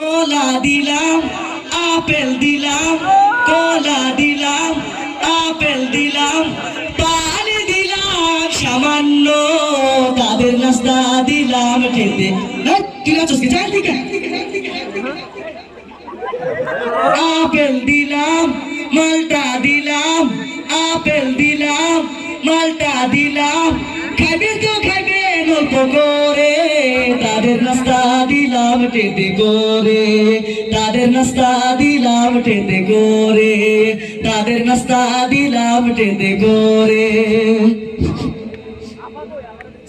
কলা দিলাম আপেল দিলাম, কলা দিলাম আপেল দিলাম, পানি দিলাম সামান্য, তাদের নাস্তা দিলাম খেতে। আপেল দিলাম মালটা দিলাম, আপেল দিলাম মালটা দিলাম, খাইবে তো খাইবেন অল্প করে, তাদের নাস্তা দিলাম টেতে করে, তাদের নাস্তা দিলাম টেতে করে, তাদের নাস্তা দিলাম টেতে করে।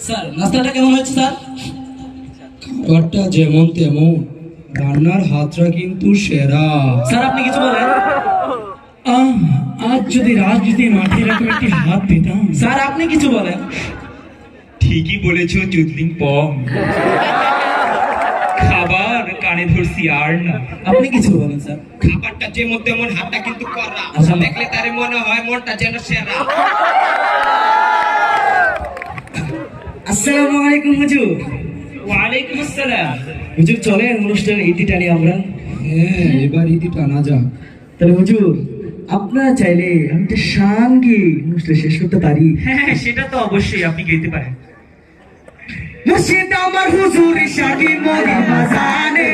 স্যার নাস্তাটা কেমন হয়েছে স্যার? খাবারটা যেমন তেমন, রান্নার হাতটা কিন্তু সেরা। স্যার আপনি কিছু বলেন। আজ যদি রাজনীতি মাঠে এরকম একটি হাত পেতাম। স্যার আপনি কিছু বলেন। ঠিকই বলেছো চুদলিং পং, খাবার কানে ধরছি আর না। আপনি কিছু বলেন স্যার। খাবারটা যেমন তেমন, হাতটা কিন্তু করা, আচ্ছা। দেখলে তারে মনে হয় মনটা যেন সেরা। আসসালামু আলাইকুম হুজুর। ওয়ালাইকুম আসসালাম। হুজুর চলেন অনুষ্ঠানের ইতি টানি আমরা। হ্যাঁ, এবার ইতি টানা যাক। তাহলে হুজুর আপনারা চাইলে আমি তো শান গিয়ে অনুষ্ঠান শেষ করতে পারি। হ্যাঁ সেটা তো অবশ্যই আপনি গাইতে পারেন। মুর্শিদ আমার হুজুর শাকি মরি বাজানে,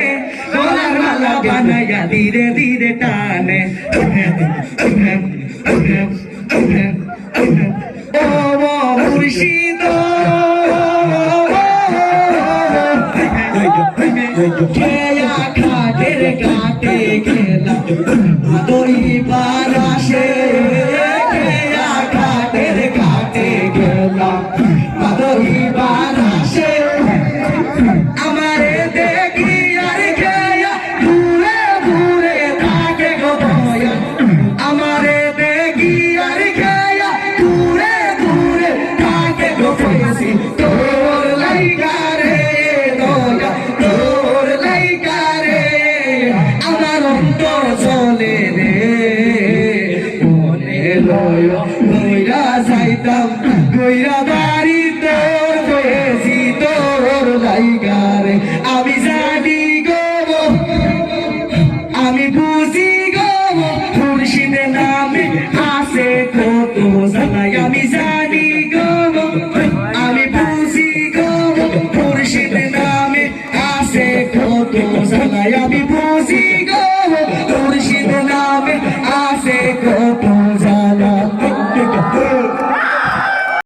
গলার মালা বানাইয়া ধীরে ধীরে টানে। ও মুর্শিদ খেয়া খাটের কাটে গেলাম, দই বারাসে